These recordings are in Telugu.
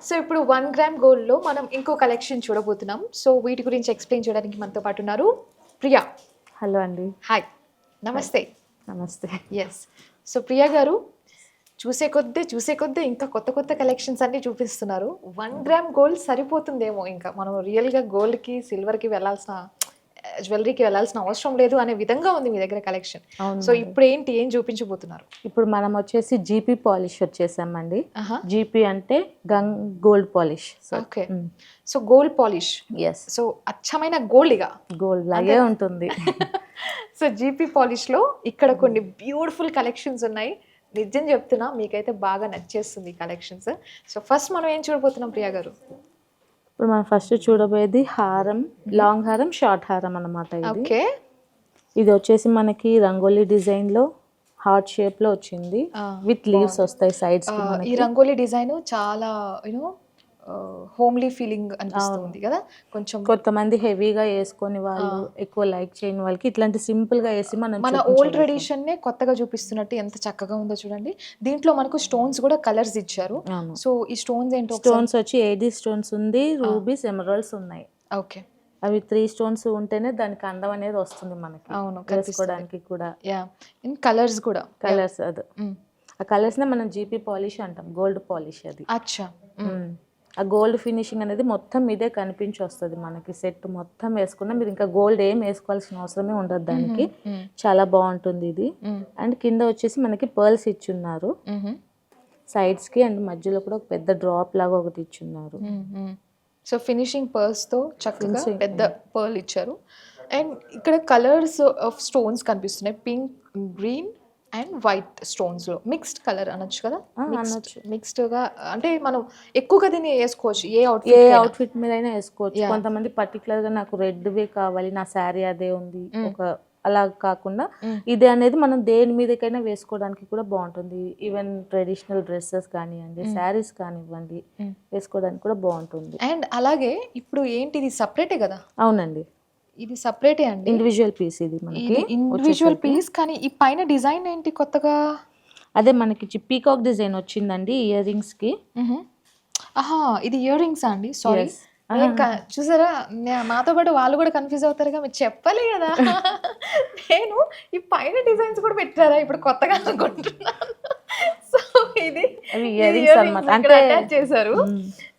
సో ఇప్పుడు 1 గ్రామ్ గోల్డ్‌లో మనం ఇంకో కలెక్షన్ చూడబోతున్నాం. సో వీటి గురించి ఎక్స్‌ప్లెయిన్ చేయడానికి మనతో పాటు ఉన్నారు ప్రియా. హలో అండి. హాయ్. నమస్తే. నమస్తే. యెస్. సో ప్రియా గారు చూసే కొద్దీ ఇంకా కొత్త కొత్త కలెక్షన్స్ అన్నీ చూపిస్తున్నారు. 1 గ్రామ్ గోల్డ్ సరిపోతుందేమో ఇంకా. మనం రియల్‌గా గోల్డ్‌కి, సిల్వర్‌కి వెళ్ళాల్సిన జ్యువెల్లరీకి వెళ్ళాల్సిన అవసరం లేదు అనే విధంగా ఉంది మీ దగ్గర కలెక్షన్. అవును సో మేడం. ఇప్పుడేంటి ఏం చూపించబోతున్నారు? ఇప్పుడు మనం వచ్చేసి జీపీ పాలిష్ వచ్చేసామండి. ఆహా! జీపీ అంటే gold polish. Okay. So gold polish. Yes, so అచ్చమైన గోల్డ్ ఇక. గోల్డ్ లాగే ఉంటుంది. సో జీపీ పాలిష్లో ఇక్కడ కొన్ని బ్యూటిఫుల్ కలెక్షన్స్ ఉన్నాయి. నిజం చెప్తున్నా మీకైతే బాగా నచ్చేస్తుంది ఈ కలెక్షన్స్. సో ఫస్ట్ మనం ఏం చూడబోతున్నాం ప్రియా గారు? ఇప్పుడు మనం ఫస్ట్ చూడబోయేది హారం, లాంగ్ హారం, షార్ట్ హారం అన్నమాట. ఇది ఓకే. ఇది వచ్చేసి మనకి రంగోలీ డిజైన్ లో హార్ట్ షేప్ లో వచ్చింది. విత్ లీవ్స్ వస్తాయి సైడ్స్ కి ఈ మనకి. రంగోలీ డిజైన్ చాలా హోమ్లీ ఫీలింగ్ అనిపిస్తుంది కదా. కొంచెం కొంతమంది హెవీగా వేసుకొని వాళ్ళు ఎక్కువ లైక్ చేయని వాళ్ళకి ఇట్లాంటి సింపుల్ గా వేసి మనం మన ఓల్డ్ ట్రెడిషన్ నే కొత్తగా చూపిస్తున్నట్టు ఎంత చక్కగా ఉందో చూడండి. దీంట్లో మనకు స్టోన్స్ కూడా కలర్స్ ఇచ్చారు. సో ఈ స్టోన్స్ ఏంటో స్టోన్స్ వచ్చి ఏడీ స్టోన్స్ ఉంది, రూబీస్, ఎమరాల్డ్స్ ఉన్నాయి. ఓకే. అవి 3 స్టోన్స్ ఉంటేనే దానికి అందం అనేది వస్తుంది మనకి. అవును, వేసుకోవడానికి కూడా యా. ఇన్ కలర్స్ కూడా కలర్స్ అది ఆ కలర్స్ నే మనం జీపీ పాలిష్ అంటాం, గోల్డ్ పాలిష్ అది. అచ్చా. ఆ గోల్డ్ ఫినిషింగ్ అనేది మొత్తం మీదే కనిపించి వస్తుంది మనకి. సెట్ మొత్తం వేసుకున్నా మీరు ఇంకా గోల్డ్ ఏం వేసుకోవాల్సిన అవసరమే ఉండదు దానికి. చాలా బాగుంటుంది ఇది. అండ్ కింద వచ్చేసి మనకి పర్ల్స్ ఇచ్చున్నారు సైడ్స్ కి, అండ్ మధ్యలో కూడా ఒక పెద్ద డ్రాప్ లాగా ఒకటి ఇచ్చున్నారు. సో ఫినిషింగ్ పర్ల్స్ తో చక్కగా పెద్ద పర్ల్ ఇచ్చారు. అండ్ ఇక్కడ కలర్స్ ఆఫ్ స్టోన్స్ కనిపిస్తున్నాయి. Pink, green and white stones లో మిక్స్డ్ కలర్ అనొచ్చు కదా. మిక్స్డ్ గా అంటే మనం ఎక్కువగా దీన్ని వేసుకోవచ్చు ఏ అవుట్ఫిట్ మీద అయినా వేసుకోవచ్చు. కొంతమంది పర్టికులర్ గా నాకు రెడ్ వే కావాలి, నా శారీ అదే ఉంది ఒక అలా కాకుండా ఇదే అనేది మనం దేని మీదకైనా వేసుకోవడానికి కూడా బాగుంటుంది. ఈవెన్ ట్రెడిషనల్ డ్రెస్సెస్ కానివ్వండి, శారీస్ కానివ్వండి, వేసుకోవడానికి కూడా బాగుంటుంది. అండ్ అలాగే ఇప్పుడు ఏంటి ఇది సపరేటే కదా? అవునండి, ఇది సపరేటే అండి, ఇండివిజువల్ పీస్ ఇది మనకి. Individual piece. కానీ ఈ పైన డిజైన్ ఏంటి కొత్తగా? అదే మనకి పీకాక్ డిజైన్ వచ్చిందండి ఇయర్ రింగ్స్ కి. ఆహా, ఇది ఇయర్ రింగ్స్ అండి? సారీ, చూసారా నాతో పాటు వాళ్ళు కూడా కన్ఫ్యూజ్ అవుతారుగా, మీరు చెప్పలే కదా. నేను ఈ పైన డిజైన్స్ కూడా పెట్టారా ఇప్పుడు కొత్తగా అనుకుంటున్నాను. సో ఇది ఇయర్ రింగ్స్ అన్నమాట, అంటే అటాచ్ చేశారు.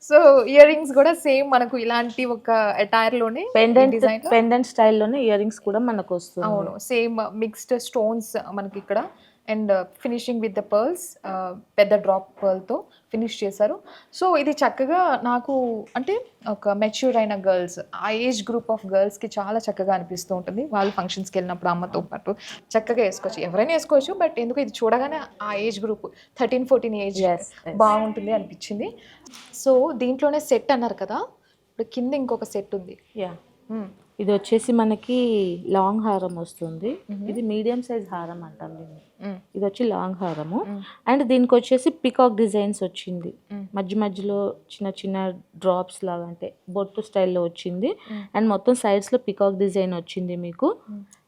సో ఇయర్ రింగ్స్ కూడా సేమ్ మనకు ఇలాంటి ఒక అటైర్ లోనే పెండెంట్ స్టైల్లోనే ఇయర్ రింగ్స్ కూడా మనకు వస్తుంది. అవును, సేమ్ మిక్స్డ్ స్టోన్స్ మనకి ఇక్కడ. And finishing with the pearls, పెద్ద డ్రాప్ పర్ల్తో ఫినిష్ చేశారు. సో ఇది చక్కగా నాకు అంటే ఒక మెచ్యూర్ అయిన గర్ల్స్, ఆ ఏజ్ గ్రూప్ ఆఫ్ గర్ల్స్కి చాలా చక్కగా అనిపిస్తూ ఉంటుంది. వాళ్ళు ఫంక్షన్స్కి వెళ్ళినప్పుడు అమ్మతో పాటు చక్కగా వేసుకోవచ్చు, ఎవరైనా వేసుకోవచ్చు. బట్ ఎందుకు ఇది చూడగానే ఆ ఏజ్ గ్రూప్ 13-14 ఏజ్ బాగుంటుంది అనిపించింది. సో దీంట్లోనే సెట్ అన్నారు కదా, ఇప్పుడు కింద ఇంకొక సెట్ ఉంది. ఇది వచ్చేసి మనకి లాంగ్ హారం వస్తుంది. ఇది మీడియం సైజ్ హారం అంటాం దీన్ని. ఇది వచ్చి లాంగ్ హారము. అండ్ దీనికి వచ్చేసి పికాక్ డిజైన్స్ వచ్చింది. మధ్య మధ్యలో చిన్న చిన్న డ్రాప్స్ లాగా, అంటే బొట్టు స్టైల్లో వచ్చింది. అండ్ మొత్తం సైడ్స్ లో పికాక్ డిజైన్ వచ్చింది మీకు.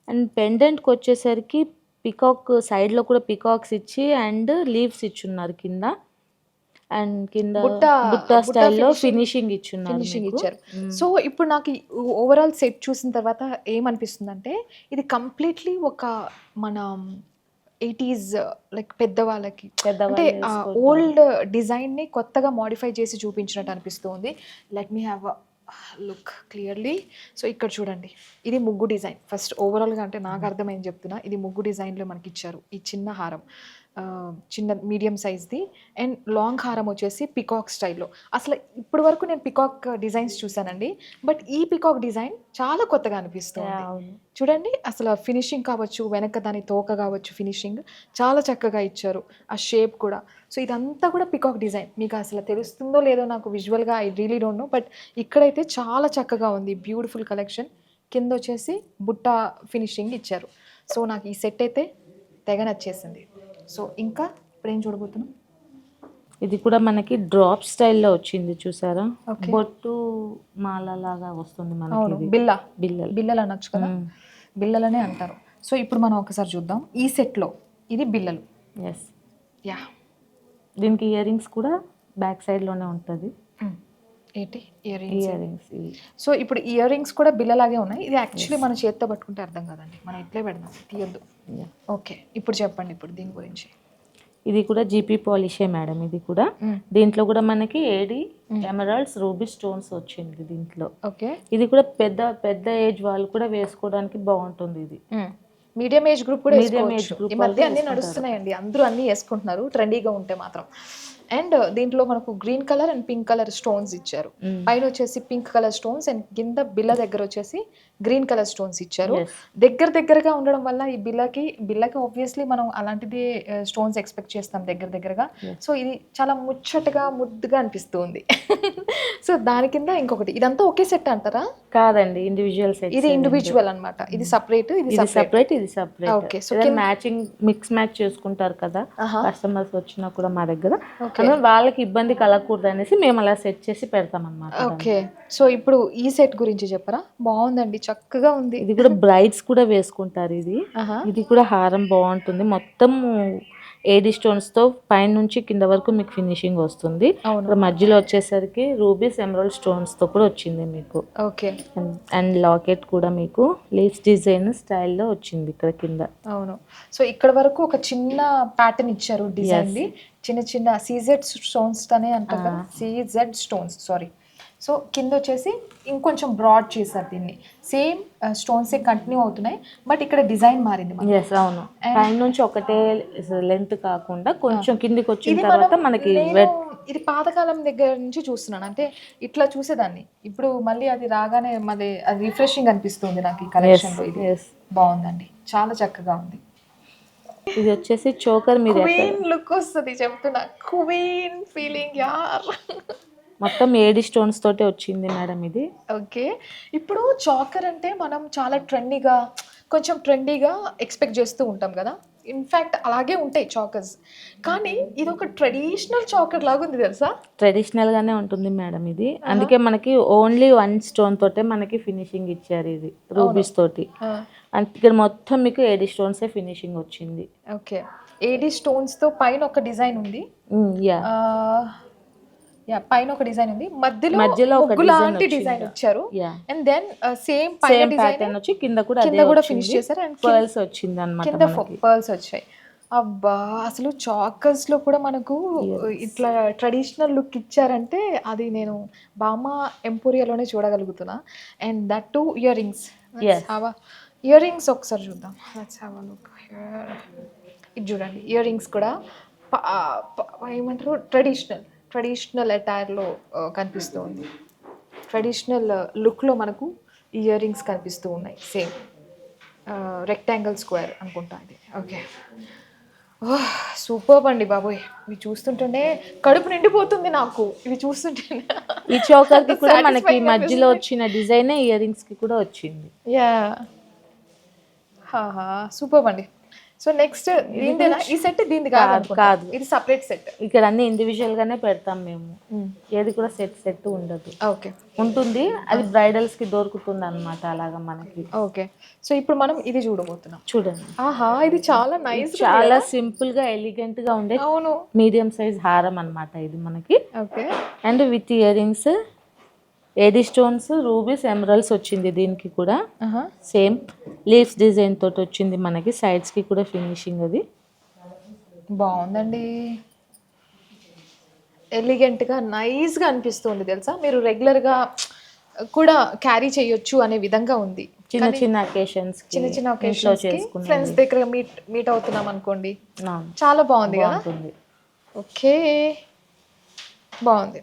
అండ్ పెండెంట్కి వచ్చేసరికి పికాక్ సైడ్ లో కూడా పికాక్స్ ఇచ్చి అండ్ లీవ్స్ ఇచ్చున్నారు కింద. అండ్ కింద బుట్ట స్టైల్లో ఫినిషింగ్ ఇచ్చారు. సో ఇప్పుడు నాకు ఓవరాల్ సెట్ చూసిన తర్వాత ఏమనిపిస్తుంది అంటే, ఇది కంప్లీట్లీ ఒక మన 80s లైక్ పెద్దవాళ్ళకి అంటే ఓల్డ్ డిజైన్ని కొత్తగా మోడిఫై చేసి చూపించినట్టు అనిపిస్తుంది. Let me have look clearly. So ఇక్కడ చూడండి, ఇది ముగ్గు డిజైన్. ఫస్ట్ ఓవరాల్గా అంటే నాకు అర్థమైంది చెప్తున్నా, ఇది ముగ్గు డిజైన్లో మనకి ఇచ్చారు. ఈ చిన్న హారం చిన్న మీడియం సైజ్ది, అండ్ లాంగ్ హారం వచ్చేసి పికాక్ స్టైల్లో. అసలు ఇప్పటి వరకు నేను పికాక్ డిజైన్స్ చూసానండి, బట్ ఈ పికాక్ డిజైన్ చాలా కొత్తగా అనిపిస్తుంది. చూడండి అసలు ఫినిషింగ్ కావచ్చు, వెనక దాని తోక కావచ్చు, ఫినిషింగ్ చాలా చక్కగా ఇచ్చారు, ఆ షేప్ కూడా. సో ఇదంతా కూడా పికాక్ డిజైన్. మీకు అసలు తెలుస్తుందో లేదో నాకు విజువల్గా, I really don't know, but ఇక్కడైతే చాలా చక్కగా ఉంది. Beautiful collection. కింద వచ్చేసి బుట్ట ఫినిషింగ్ ఇచ్చారు. సో నాకు ఈ సెట్ అయితే తెగ నచ్చేసింది. సో ఇంకా ఇప్పుడు ఏం చూడబోతున్నాం? ఇది కూడా మనకి డ్రాప్ స్టైల్లో వచ్చింది, చూసారా? బొట్టు మాల లాగా వస్తుంది మనకి. బిల్లలు అనొచ్చు కదా, బిల్లలనే అంటారు. సో ఇప్పుడు మనం ఒకసారి చూద్దాం ఈ సెట్లో. ఇది బిల్లలు. Yes, yeah. దీనికి ఇయర్ రింగ్స్ కూడా బ్యాక్ సైడ్లోనే ఉంటుంది. ఏంటి ఇయర్ రింగ్స్? ఇయర్ రింగ్స్ ఇవి. సో ఇప్పుడు ఇయర్ రింగ్స్ కూడా బిల్లలాగే ఉన్నాయి. ఇది యాక్చువల్లీ మన చేత్తో పట్టుకుంటే అర్థం కాదండి, మనం ఇట్లే పెడదాం, తీయొద్దు. Yeah. ఓకే, ఇప్పుడు చెప్పండి ఇప్పుడు దీని గురించి. ఇది కూడా జీపీ పాలిషే మేడం. ఇది కూడా దీంట్లో కూడా మనకి ఏడి ఎమరాల్డ్స్ రూబీ స్టోన్స్ వచ్చింది దీంట్లో. ఓకే, ఇది కూడా పెద్ద పెద్ద ఏజ్ వాళ్ళు కూడా వేసుకోవడానికి బాగుంటుంది. ఇది మీడియం ఏజ్ గ్రూప్ కూడా Medium age వేసుకోవచ్చు. group ఈ మధ్య అన్ని నడుస్తున్నాయండి, అందరూ అన్ని వేసుకుంటున్నారు ట్రెండీగా ఉంటే మాత్రం. అండ్ దీంట్లో మనకు green colour and pink colour stones ఇచ్చారు. పైన వచ్చేసి పింక్ కలర్ స్టోన్స్ అండ్ కింద బిల్ల దగ్గర వచ్చేసి గ్రీన్ కలర్ స్టోన్స్ ఇచ్చారు. దగ్గరగా ఉండడం వల్ల ఈ బిల్లకి ఆబ్వియస్లీ మనం అలాంటిది స్టోన్స్ ఎక్స్పెక్ట్ చేస్తాం దగ్గరగా. సో ఇది చాలా ముచ్చటగా ముద్దుగా అనిపిస్తుంది. సో దాని కింద ఇంకొకటి, ఇదంతా ఒకే సెట్ అంటారా? కాదండి, ఇండివిజువల్ సెట్. ఇది ఇండివిజువల్ అన్నమాట. ఇది సపరేట్, ఇది సెపరేట్, ఇది separate. Okay, so matching mix match చేసుకుంటారు కదా కస్టమర్స్ వచ్చినా కూడా మా దగ్గర. వాళ్ళకి ఇబ్బంది కలగకూడదు అనేసి మేము అలా సెట్ చేసి పెడతాం అన్నమాట. ఓకే, సో ఇప్పుడు ఈ సెట్ గురించి చెప్పరా? బాగుందండి, చక్కగా ఉంది. ఇది కూడా బ్రైడ్స్ కూడా వేసుకుంటారు. ఇది కూడా హారం బాగుంటుంది. మొత్తం ఏడి స్టోన్స్ తో పైన నుంచి కింద వరకు మీకు ఫినిషింగ్ వస్తుంది. మధ్యలో వచ్చేసరికి రూబీస్ ఎమరాల్డ్ స్టోన్స్ తో కూడా వచ్చింది మీకు. ఓకే, అండ్ లాకెట్ కూడా మీకు లీవ్స్ డిజైన్ స్టైల్లో వచ్చింది ఇక్కడ కింద. అవును, సో ఇక్కడ వరకు ఒక చిన్న ప్యాటర్న్ ఇచ్చారు డిజైన్ ది. చిన్న సీజెడ్ స్టోన్స్ తనే అంటారు కదా, సీజెడ్ స్టోన్స్, సారీ. సో కింద వచ్చేసి ఇంకొంచెం బ్రాడ్ చేశారు దీన్ని. సేమ్ స్టోన్స్ కంటిన్యూ అవుతున్నాయి, బట్ ఇక్కడ డిజైన్ మారింది. అవును, పైన నుంచి ఒకటే లెంత్ కాకుండా కొంచెం కిందికి వచ్చిన తర్వాత మనకి ఇది పాతకాలం దగ్గర నుంచి చూస్తున్నాను, అంటే ఇట్లా చూసేదాన్ని. ఇప్పుడు మళ్ళీ అది రాగానే అది రిఫ్రెషింగ్ అనిపిస్తుంది నాకు ఈ కలెక్షన్ లో. ఇది బాగుందండి, చాలా చక్కగా ఉంది. ఇది వచ్చేసి చోకర్ మీద క్వీన్ లుక్ వస్తుంది, చెప్తున్నా, క్వీన్ ఫీలింగ్ యార్. మొత్తం ఏడి స్టోన్స్ తోటే వచ్చింది మేడం ఇది. ఓకే, ఇప్పుడు చాకర్ అంటే మనం చాలా కొంచెం ట్రెండీగా ఎక్స్పెక్ట్ చేస్తూ ఉంటాం కదా. ఇన్ఫ్యాక్ట్ అలాగే ఉంటాయి చాకర్స్, కానీ ఇది ఒక ట్రెడిషనల్ చాకర్ లాగా ఉంది తెలుసా. ట్రెడిషనల్ గానే ఉంటుంది మేడం ఇది. అందుకే మనకి ఓన్లీ 1 స్టోన్ తోటే మనకి ఫినిషింగ్ ఇచ్చారు. ఇది రూబీస్ తోటి. ఇక్కడ మొత్తం మీకు ఏడి స్టోన్స్ ఫినిషింగ్ వచ్చింది. ఓకే, ఏడి స్టోన్స్ తో పైన ఒక డిజైన్ ఉంది. పైన ఒక డిజైన్ ఉంది, మధ్యలో ఒక లాంటి డిజైన్ ఇచ్చారు. అండ్ దెన్ సేమ్ పైన డిజైన్ వచ్చి కింద కూడా ఫినిష్ చేశారు. అండ్ పర్ల్స్ వచ్చింది అన్నమాట, కింద పర్ల్స్ వచ్చాయి. అబ్బా, అసలు చాకర్స్ లో కూడా మనకు ఇట్లా ట్రెడిషనల్ లుక్ ఇచ్చారంటే అది నేను బామా ఎంపోరియాలోనే చూడగలుగుతున్నా. And that to earrings. Earrings ఒకసారి చూద్దాం. ఇది చూడండి, ఇయర్ రింగ్స్ కూడా ఏమంటారు, ట్రెడిషనల్ అటైర్లో కనిపిస్తూ ఉంది. ట్రెడిషనల్ లుక్లో మనకు ఇయర్ రింగ్స్ కనిపిస్తూ ఉన్నాయి. సేమ్ రెక్టాంగిల్ స్క్వేర్ అనుకుంటా ఇది. ఓకే, సూపర్ అండి బాబోయ్, ఇవి చూస్తుంటేనే కడుపు నిండిపోతుంది నాకు. ఇవి చూస్తుంటే ఈ చోకర్ కి కూడా మనకి మధ్యలో వచ్చిన డిజైన్ ఇయర్ రింగ్స్ కి కూడా వచ్చింది. సూపర్ అండి. సో నెక్స్ట్ ఈ సెట్ దీనిది కాదు, ఇది సెపరేట్ సెట్. ఇక్కడ అన్ని ఇండివిజువల్ గానే పెడతాం మేము. ఏది కూడా సెట్ ఉండదు. ఓకే, ఉంటుంది, అది బ్రైడల్స్ కి దొరుకుతుంది అన్నమాట అలాగా మనకి. ఓకే, సో ఇప్పుడు మనం ఇది చూడబోతున్నాం. చూడండి, ఇది చాలా నైస్, చాలా సింపుల్ గా ఎలిగెంట్ గా ఉండే మీడియం సైజ్ హారం అన్నమాట ఇది మనకి. Okay, and with ear rings, AD stones, rubies, emeralds వచ్చింది దీనికి కూడా. సేమ్ లీవ్స్ డిజైన్ తోటి వచ్చింది మనకి. సైడ్స్ కి కూడా ఫినిషింగ్ అది బాగుందండి, ఎలిగెంట్ గా నైస్ గా అనిపిస్తుంది తెలుసా. మీరు రెగ్యులర్ గా కూడా క్యారీ చేయొచ్చు అనే విధంగా ఉంది. చిన్న అకేషన్స్ ఫ్రెండ్స్ దగ్గర మీట్ అవుతున్నాం అనుకోండి, చాలా బాగుంది కదా. బాగుంటుంది. ఓకే, బాగుంది.